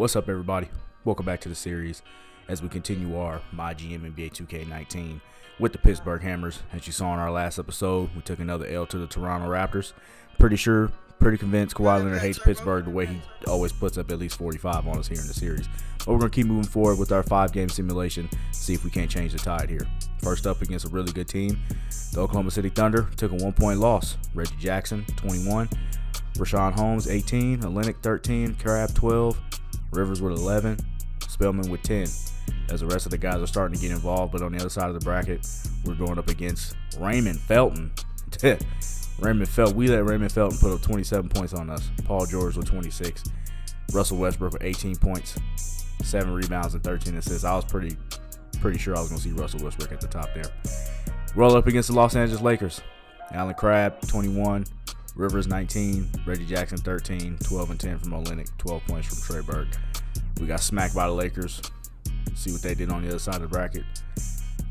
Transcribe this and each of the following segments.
What's up, everybody? Welcome back to the series as we continue our MyGm NBA 2K19 with the Pittsburgh Hammers. As you saw in our last episode, we took another L to the Toronto Raptors. Pretty convinced Kawhi Leonard hates Pittsburgh the way he always puts up at least 45 on us here in the series. But we're going to keep moving forward with our 5-game simulation, see if we can't change the tide here. First up against a really good team, the Oklahoma City Thunder took a 1-point loss. Reggie Jackson, 21. Rashawn Holmes, 18. Olynyk, 13. Crabbe, 12. Rivers with 11. Spellman with 10. As the rest of the guys are starting to get involved, but on the other side of the bracket, we're going up against Raymond Felton. We let Raymond Felton put up 27 points on us. Paul George with 26. Russell Westbrook with 18 points, 7 rebounds, and 13 assists. I was pretty sure I was going to see Russell Westbrook at the top there. Roll up against the Los Angeles Lakers. Allen Crabbe, 21. Rivers, 19. Reggie Jackson, 13. 12 and 10 from Olynyk. 12 points from Trey Burke. We got smacked by the Lakers. See what they did on the other side of the bracket.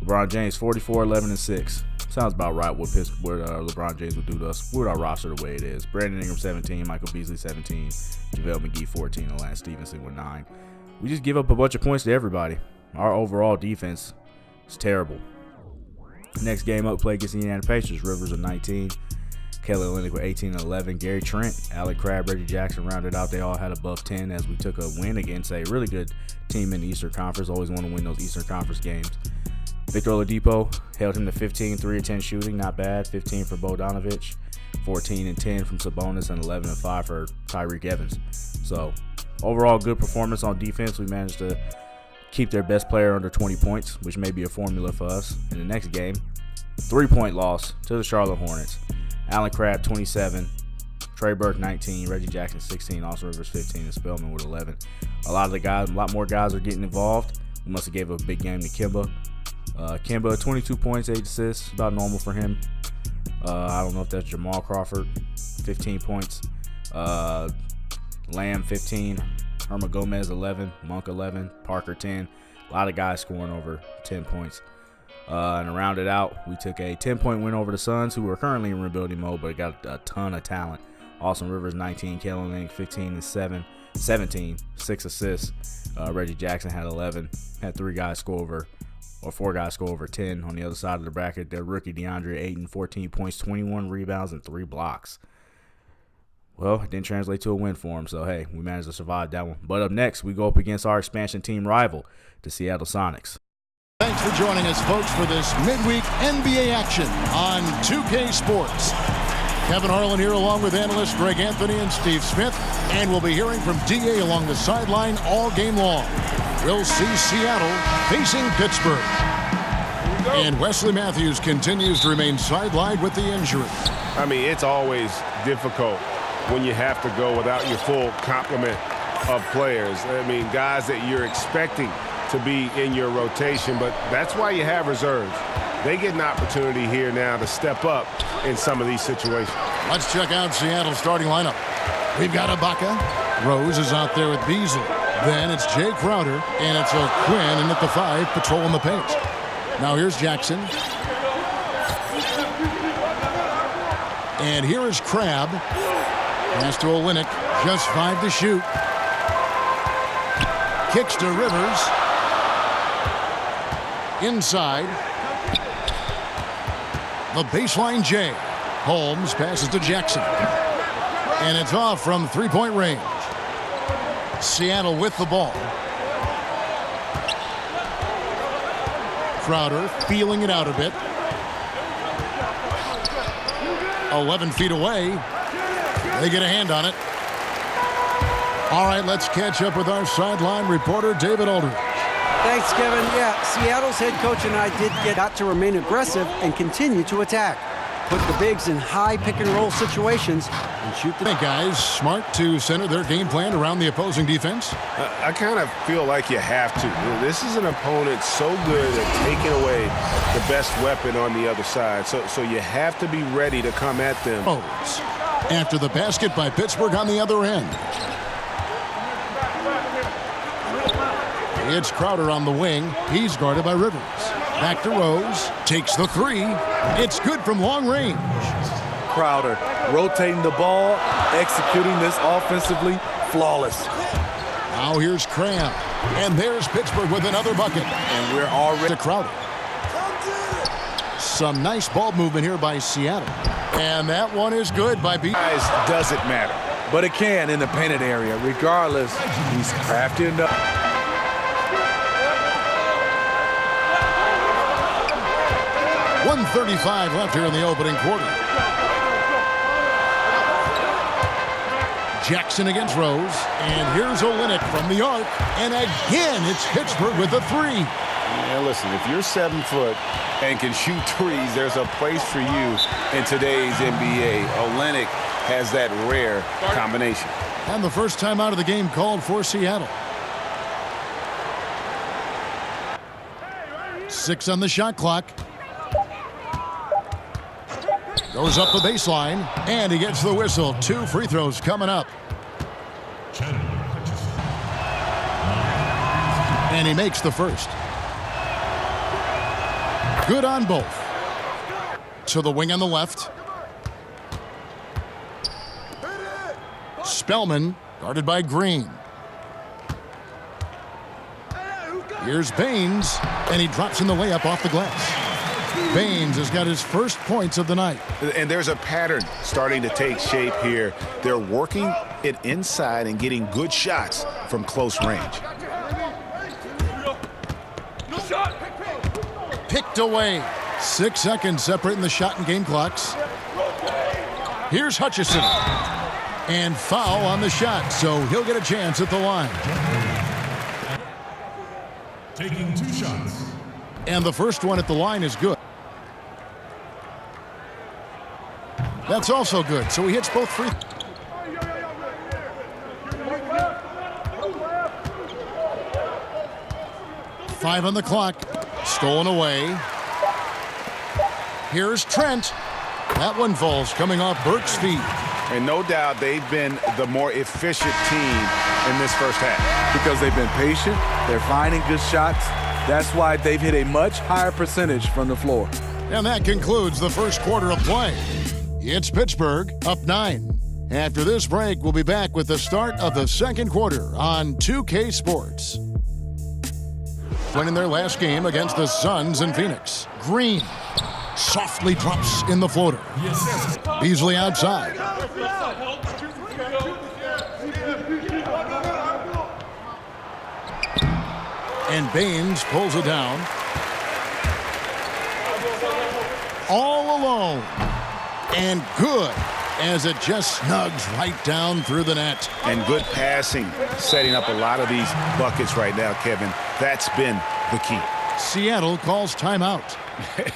LeBron James, 44, 11, and 6. Sounds about right what LeBron James would do to us with our roster the way it is. Brandon Ingram, 17. Michael Beasley, 17. JaVale McGee, 14. And Lance Stevenson with 9. We just give up a bunch of points to everybody. Our overall defense is terrible. Next game up, play against the Indiana Pacers. Rivers with 19. Kelly Olynyk with 18 and 11. Gary Trent, Alec Crabbe, Reggie Jackson rounded out. They all had above 10 as we took a win against a really good team in the Eastern Conference. Always want to win those Eastern Conference games. Victor Oladipo held him to 15, 3 of 10 shooting. Not bad. 15 for Bogdanovic. 14 and 10 from Sabonis, and 11 and 5 for Tyreek Evans. So overall, good performance on defense. We managed to keep their best player under 20 points, which may be a formula for us. In the next game, 3-point loss to the Charlotte Hornets. Allen Crabbe, 27. Trey Burke, 19. Reggie Jackson, 16. Austin Rivers, 15. And Spellman with 11. A lot more guys are getting involved. We must have gave a big game to Kemba. Kemba, 22 points, 8 assists. About normal for him. I don't know if that's Jamal Crawford, 15 points. Lamb, 15. Herman Gomez, 11. Monk, 11. Parker, 10. A lot of guys scoring over 10 points. And to round it out, we took a 10-point win over the Suns, who are currently in rebuilding mode, but got a ton of talent. Austin Rivers, 19. Kelly Olynyk, 15 and 17. 6 assists. Reggie Jackson had 11. Had 4 guys score over 10 on the other side of the bracket. Their rookie DeAndre Ayton, 14 points, 21 rebounds, and 3 blocks. Well, it didn't translate to a win for him, so hey, we managed to survive that one. But up next, we go up against our expansion team rival, the Seattle Sonics. Thanks for joining us, folks, for this midweek NBA action on 2K Sports. Kevin Harlan here along with analysts Greg Anthony and Steve Smith, and we'll be hearing from DA along the sideline all game long. We'll see Seattle facing Pittsburgh. And Wesley Matthews continues to remain sidelined with the injury. I mean, it's always difficult when you have to go without your full complement of players. I mean, guys that you're expecting to be in your rotation, but that's why you have reserves. They get an opportunity here now to step up in some of these situations. Let's check out Seattle's starting lineup. We've got Ibaka. Rose is out there with Beasley. Then it's Jay Crowder, and it's a Quinn in at the 5, patrolling the paint. Now here's Jackson. And here is Crabbe. Pass to Olynyk, just 5 to shoot. Kicks to Rivers. Inside. The baseline J. Holmes passes to Jackson. And it's off from 3-point range. Seattle with the ball. Crowder feeling it out a bit. 11 feet away. They get a hand on it. All right, let's catch up with our sideline reporter, David Aldridge. Thanks, Kevin. Yeah, Seattle's head coach and I got to remain aggressive and continue to attack. Put the bigs in high pick-and-roll situations and shoot the... Hey, guys, smart to center their game plan around the opposing defense? I kind of feel like you have to. This is an opponent so good at taking away the best weapon on the other side. So you have to be ready to come at them. After the basket by Pittsburgh on the other end. It's Crowder on the wing. He's guarded by Rivers. Back to Rose. Takes the 3. It's good from long range. Crowder rotating the ball, executing this offensively flawless. Now here's Cram. And there's Pittsburgh with another bucket. And we're already crowded. Some nice ball movement here by Seattle. And that one is good by B. Doesn't matter. But it can in the painted area. Regardless, he's crafty enough. .135 left here in the opening quarter. Jackson against Rose. And here's Olynyk from the arc. And again, it's Pittsburgh with a three. And listen, if you're 7 foot and can shoot threes, there's a place for you in today's NBA. Olynyk has that rare combination. And the first time out of the game called for Seattle. 6 on the shot clock. Goes up the baseline, and he gets the whistle. 2 free throws coming up. And he makes the first. Good on both. To the wing on the left. Spellman, guarded by Green. Here's Baines, and he drops in the layup off the glass. Baines has got his first points of the night. And there's a pattern starting to take shape here. They're working it inside and getting good shots from close range. Picked away. 6 seconds separating the shot and game clocks. Here's Hutchison. And foul on the shot, so he'll get a chance at the line. Taking 2 shots. And the first one at the line is good. That's also good, so he hits both free. Five on the clock. Stolen away. Here's Trent. That one falls coming off Burke's feet. And no doubt they've been the more efficient team in this first half. Because they've been patient, they're finding good shots. That's why they've hit a much higher percentage from the floor. And that concludes the first quarter of play. It's Pittsburgh up 9. After this break, we'll be back with the start of the second quarter on 2K Sports. Winning their last game against the Suns in Phoenix. Green softly drops in the floater. Beasley outside. And Baines pulls it down. All alone. And good, as it just snugs right down through the net. And good passing, setting up a lot of these buckets right now, Kevin. That's been the key. Seattle calls timeout.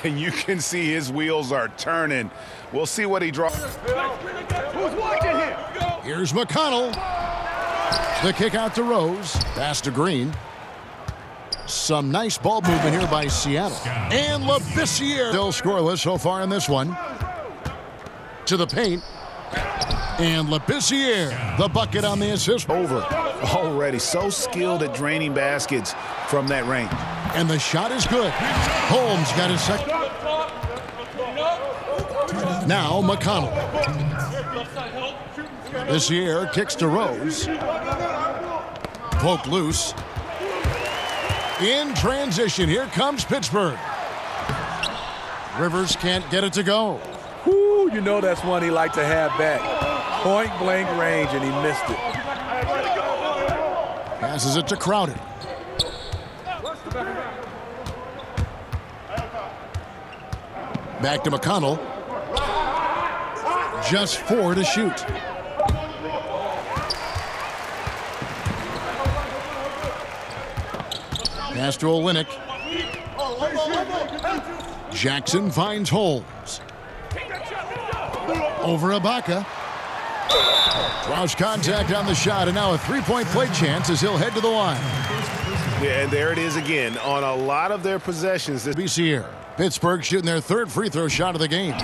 And you can see his wheels are turning. We'll see what he draws. Here's McConnell. The kick out to Rose. Pass to Green. Some nice ball movement here by Seattle. And Labissiere still scoreless so far in this one. To the paint. And Labissiere, the bucket on the assist. Over already. So skilled at draining baskets from that range. And the shot is good. Holmes got his second. Now McConnell. Labissiere kicks to Rose. Poke loose. In transition, here comes Pittsburgh. Rivers can't get it to go. Whoo, you know that's one he liked to have back. Point blank range, and he missed it. Passes it to Crowder. Back to McConnell. Just 4 to shoot. Pass to Olynyk. Jackson finds Holmes. Over Ibaka. Draws contact on the shot, and now a three-point play chance as he'll head to the line. Yeah, and there it is again. On a lot of their possessions. Labissiere. Pittsburgh shooting their third free throw shot of the game.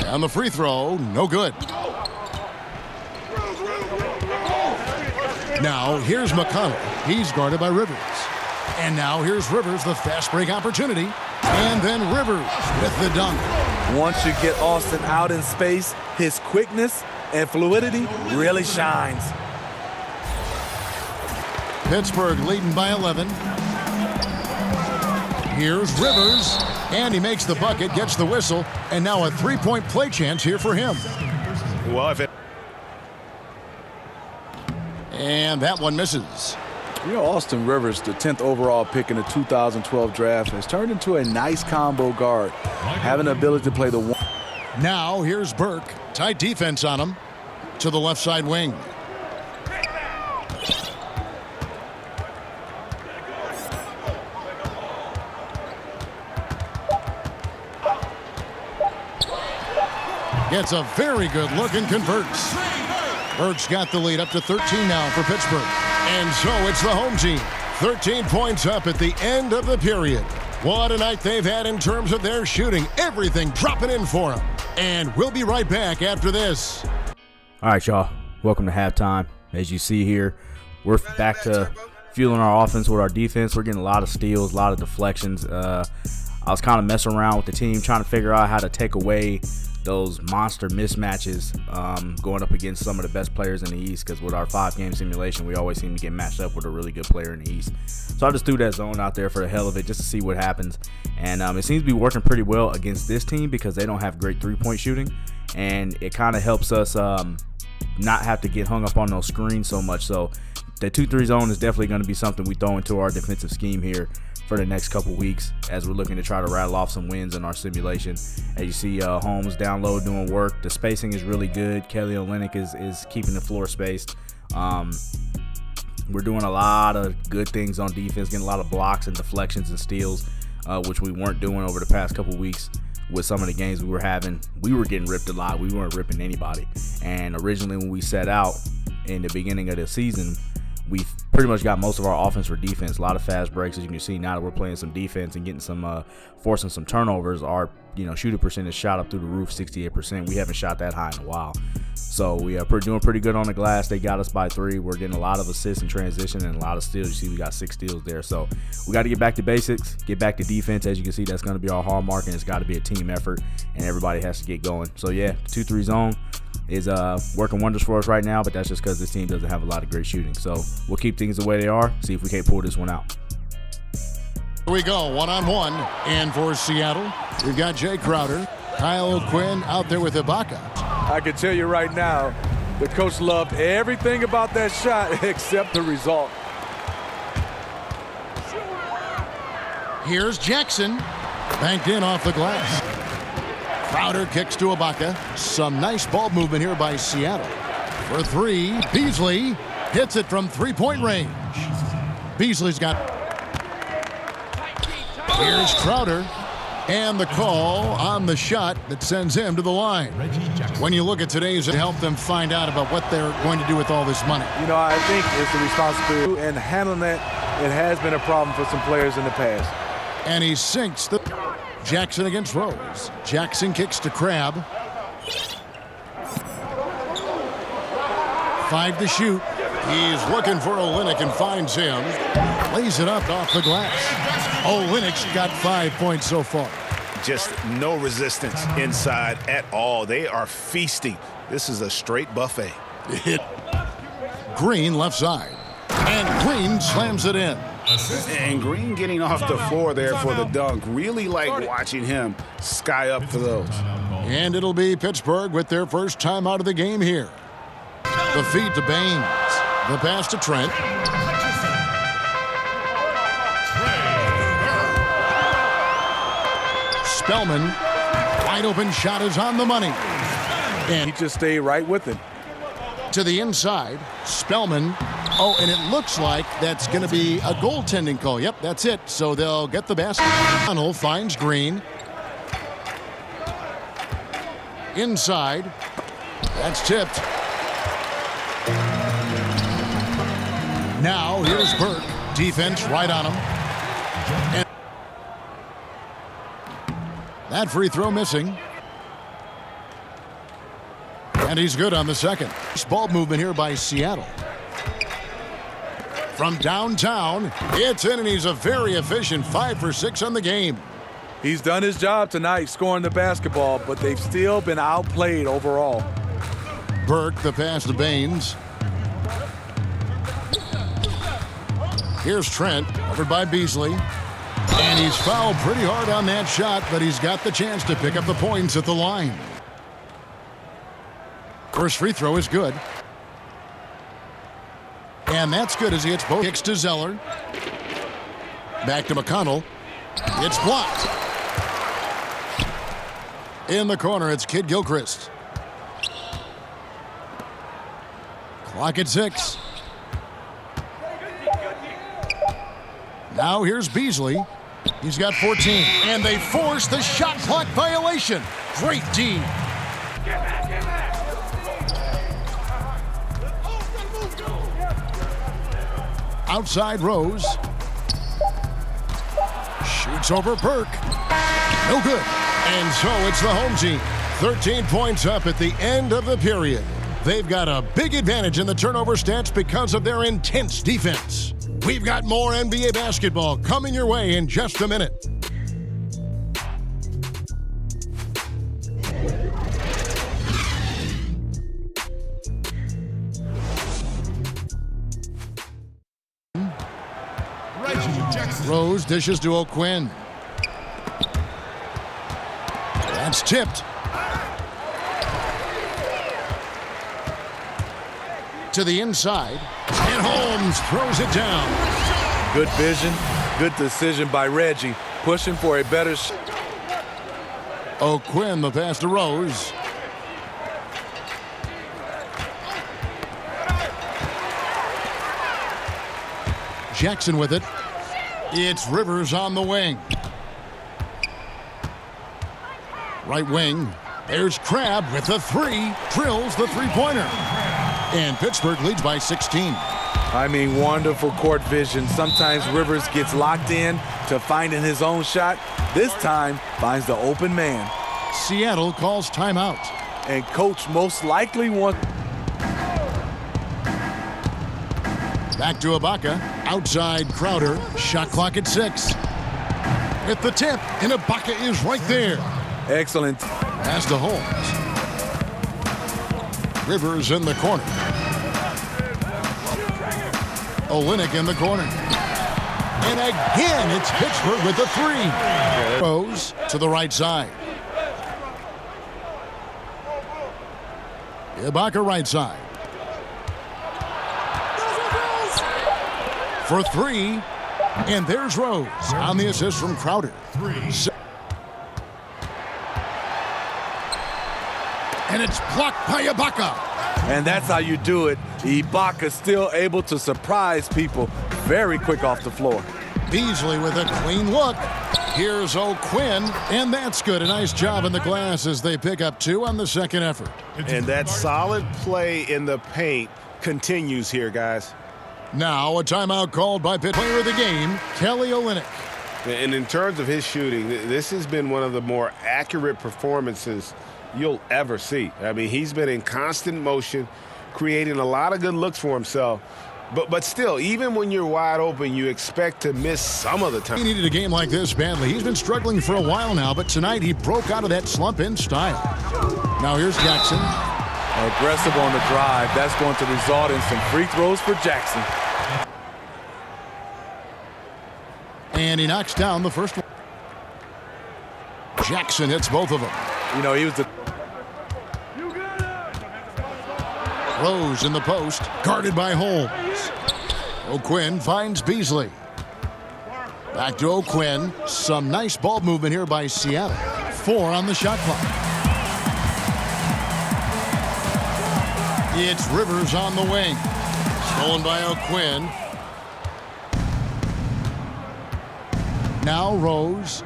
On the free throw, no good. Now here's McConnell. He's guarded by Rivers. And now here's Rivers, the fast break opportunity. And then Rivers with the dunk. Once you get Austin out in space, his quickness and fluidity really shines. Pittsburgh leading by 11. Here's Rivers, and he makes the bucket, gets the whistle, and now a three-point play chance here for him. Well, if it... And that one misses. You know, Austin Rivers, the 10th overall pick in the 2012 draft, has turned into a nice combo guard, having the ability to play the one. Now here's Burke. Tight defense on him. To the left side wing. Gets a very good look and converts. Burke's got the lead up to 13 now for Pittsburgh. And so it's the home team. 13 points up at the end of the period. What a night they've had in terms of their shooting. Everything dropping in for them. And we'll be right back after this. All right, y'all. Welcome to halftime. As you see here, we're back to fueling our offense with our defense. We're getting a lot of steals, a lot of deflections. I was kind of messing around with the team, trying to figure out how to take away those monster mismatches going up against some of the best players in the East, because with our 5-game simulation, we always seem to get matched up with a really good player in the East. So I just threw that zone out there for the hell of it, just to see what happens. And it seems to be working pretty well against this team because they don't have great three-point shooting, and it kind of helps us not have to get hung up on those screens so much. So the 2-3 zone is definitely going to be something we throw into our defensive scheme here for the next couple weeks as we're looking to try to rattle off some wins in our simulation. As you see, Holmes down low doing work. The spacing is really good. Kelly Olynyk is keeping the floor spaced. We're doing a lot of good things on defense, getting a lot of blocks and deflections and steals, which we weren't doing over the past couple weeks with some of the games we were having. We were getting ripped a lot. We weren't ripping anybody. And originally when we set out in the beginning of the season, we pretty much got most of our offense for defense. A lot of fast breaks, as you can see. Now that we're playing some defense and getting some, forcing some turnovers, our shooting percentage shot up through the roof, 68%. We haven't shot that high in a while. So we are doing pretty good on the glass. They got us by 3. We're getting a lot of assists in transition and a lot of steals. You see, we got 6 steals there. So we got to get back to basics, get back to defense. As you can see, that's going to be our hallmark, and it's got to be a team effort, and everybody has to get going. So yeah, 2-3 zone is working wonders for us right now, but that's just because this team doesn't have a lot of great shooting. So we'll keep things the way they are, see if we can't pull this one out. Here we go, one-on-one. And for Seattle, we've got Jay Crowder, Kyle Quinn out there with Ibaka. I can tell you right now, the coach loved everything about that shot except the result. Here's Jackson, banked in off the glass. Crowder kicks to Ibaka. Some nice ball movement here by Seattle. For 3, Beasley hits it from 3-point range. Beasley's got... Here's Crowder. And the call on the shot that sends him to the line. When you look at today's, it helped them find out about what they're going to do with all this money. You know, I think it's the responsibility, and handling that, it has been a problem for some players in the past. And he sinks the... Jackson against Rose. Jackson kicks to Crab. 5 to shoot. He's looking for Olynyk and finds him. Lays it up off the glass. Olynyk's got 5 points so far. Just no resistance inside at all. They are feasting. This is a straight buffet. Hit. Green left side. And Green slams it in. And Green getting off the floor there for the dunk. Really like watching him sky up for those. And it'll be Pittsburgh with their first time out of the game here. The feed to Baines. The pass to Trent. Spellman. Wide open shot is on the money. And he just stayed right with it. To the inside. Spellman. Oh, and it looks like that's going to be a goaltending call. Yep, that's it. So they'll get the basket. Tunnel finds Green. Inside. That's tipped. Now here's Burke. Defense right on him. And that free throw missing. And he's good on the second. Ball movement here by Seattle. From downtown, it's in, and he's a very efficient 5 for 6 on the game. He's done his job tonight scoring the basketball, but they've still been outplayed overall. Burke, the pass to Baines. Here's Trent, covered by Beasley. And he's fouled pretty hard on that shot, but he's got the chance to pick up the points at the line. First free throw is good. And that's good as he hits both. Kicks to Zeller. Back to McConnell. It's blocked. In the corner, it's Kid Gilchrist. Clock at 6. Now here's Beasley. He's got 14. And they force the shot clock violation. Great D. Outside Rose. Shoots over Burke. No good. And so it's the home team. 13 points up at the end of the period. They've got a big advantage in the turnover stats because of their intense defense. We've got more NBA basketball coming your way in just a minute. Rose dishes to O'Quinn. That's tipped. To the inside. And Holmes throws it down. Good vision, good decision by Reggie, pushing for a better shot. O'Quinn, the pass to Rose. Jackson with it. It's Rivers on the wing. Right wing. There's Crabb with the 3. Drills the three-pointer. And Pittsburgh leads by 16. I mean, wonderful court vision. Sometimes Rivers gets locked in to finding his own shot. This time, finds the open man. Seattle calls timeout. And coach most likely wants... Back to Ibaka. Outside Crowder. Shot clock at 6. With the tip, and Ibaka is right there. Excellent. Pass to Holmes. Rivers in the corner. Olynyk in the corner. And again, it's Pittsburgh with the 3. Rose to the right side. Ibaka right side. For 3. And there's Rose on the assist from Crowder. And it's blocked by Ibaka. And that's how you do it. Ibaka still able to surprise people very quick off the floor. Beasley with a clean look. Here's O'Quinn, and that's good. A nice job in the glass as they pick up 2 on the second effort. And that solid play in the paint continues here, guys. Now a timeout called by Pitt. Player of the game, Kelly Olynyk. And in terms of his shooting, this has been one of the more accurate performances you'll ever see. I mean, he's been in constant motion, creating a lot of good looks for himself. But still, even when you're wide open, you expect to miss some of the time. He needed a game like this badly. He's been struggling for a while now, but tonight he broke out of that slump in style. Now here's Jackson. Aggressive on the drive. That's going to result in some free throws for Jackson. And he knocks down the first one. Jackson hits both of them. You know, he was the... Rose in the post, guarded by Holmes. O'Quinn finds Beasley. Back to O'Quinn. Some nice ball movement here by Seattle. 4 on the shot clock. It's Rivers on the wing. Stolen by O'Quinn. Now Rose.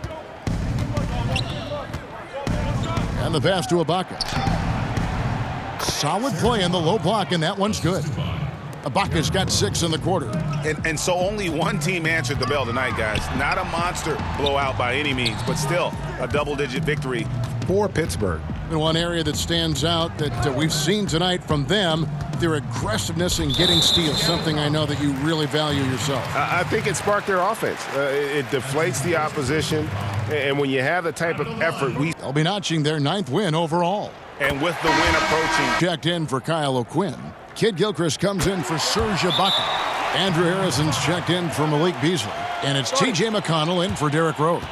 And the pass to Ibaka. Solid play in the low block, and that one's good. Ibaka's got 6 in the quarter. And so only one team answered the bell tonight, guys. Not a monster blowout by any means, but still a double-digit victory for Pittsburgh. And one area that stands out that we've seen tonight from them, their aggressiveness in getting steals, something I know that you really value yourself. I think it sparked their offense. It deflates the opposition, and when you have the type of effort they'll be notching their 9th win overall. And with the win approaching. Checked in for Kyle O'Quinn. Kid Gilchrist comes in for Serge Ibaka. Andrew Harrison's checked in for Malik Beasley, and it's T.J. McConnell in for Derrick Rose.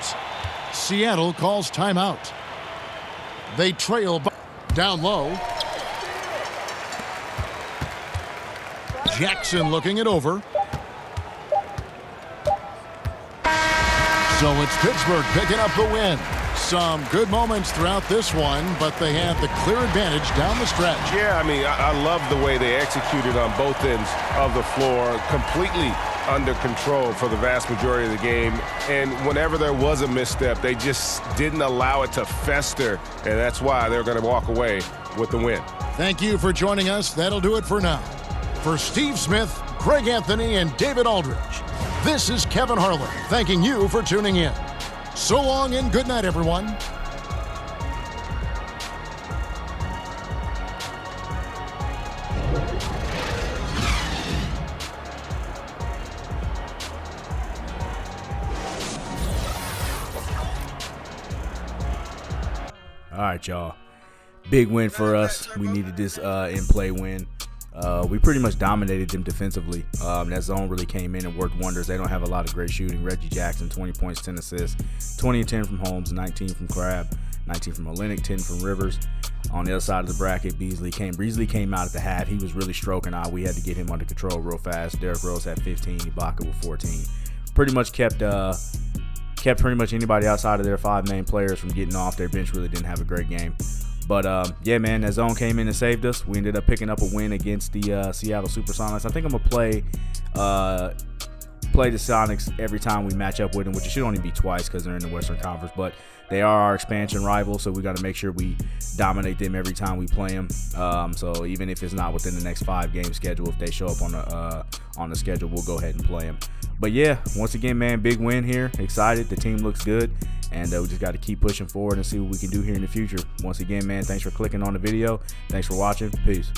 Seattle calls timeout. They trail down low. Jackson looking it over. So it's Pittsburgh picking up the win. Some good moments throughout this one, but they had the clear advantage down the stretch. Yeah, I mean, I love the way they executed on both ends of the floor, completely under control for the vast majority of the game. And whenever there was a misstep, they just didn't allow it to fester, and that's why they're going to walk away with the win. Thank you for joining us. That'll do it for now. For Steve Smith, Greg Anthony, and David Aldridge, this is Kevin Harlan thanking you for tuning in. So long and good night, everyone. All right, y'all. Big win for us. We needed this in-play win. We pretty much dominated them defensively. That zone really came in and worked wonders. They don't have a lot of great shooting. Reggie Jackson, 20 points, 10 assists, 20 and 10 from Holmes, 19 from Crabbe, 19 from Olynyk, 10 from Rivers. On the other side of the bracket, Beasley came out at the half. He was really stroking out. We had to get him under control real fast. Derrick Rose had 15, Ibaka with 14. Pretty much kept pretty much anybody outside of their 5 main players from getting off. Their bench really didn't have a great game. But, yeah, man, that zone came in and saved us. We ended up picking up a win against the Seattle Supersonics. I think I'm going to play the Sonics every time we match up with them, which it should only be twice because they're in the Western Conference. But they are our expansion rival, so we got to make sure we dominate them every time we play them. So even if it's not within the next 5-game schedule, if they show up on the schedule, we'll go ahead and play them. But, yeah, once again, man, big win here. Excited. The team looks good. And we just got to keep pushing forward and see what we can do here in the future. Once again, man, thanks for clicking on the video. Thanks for watching. Peace.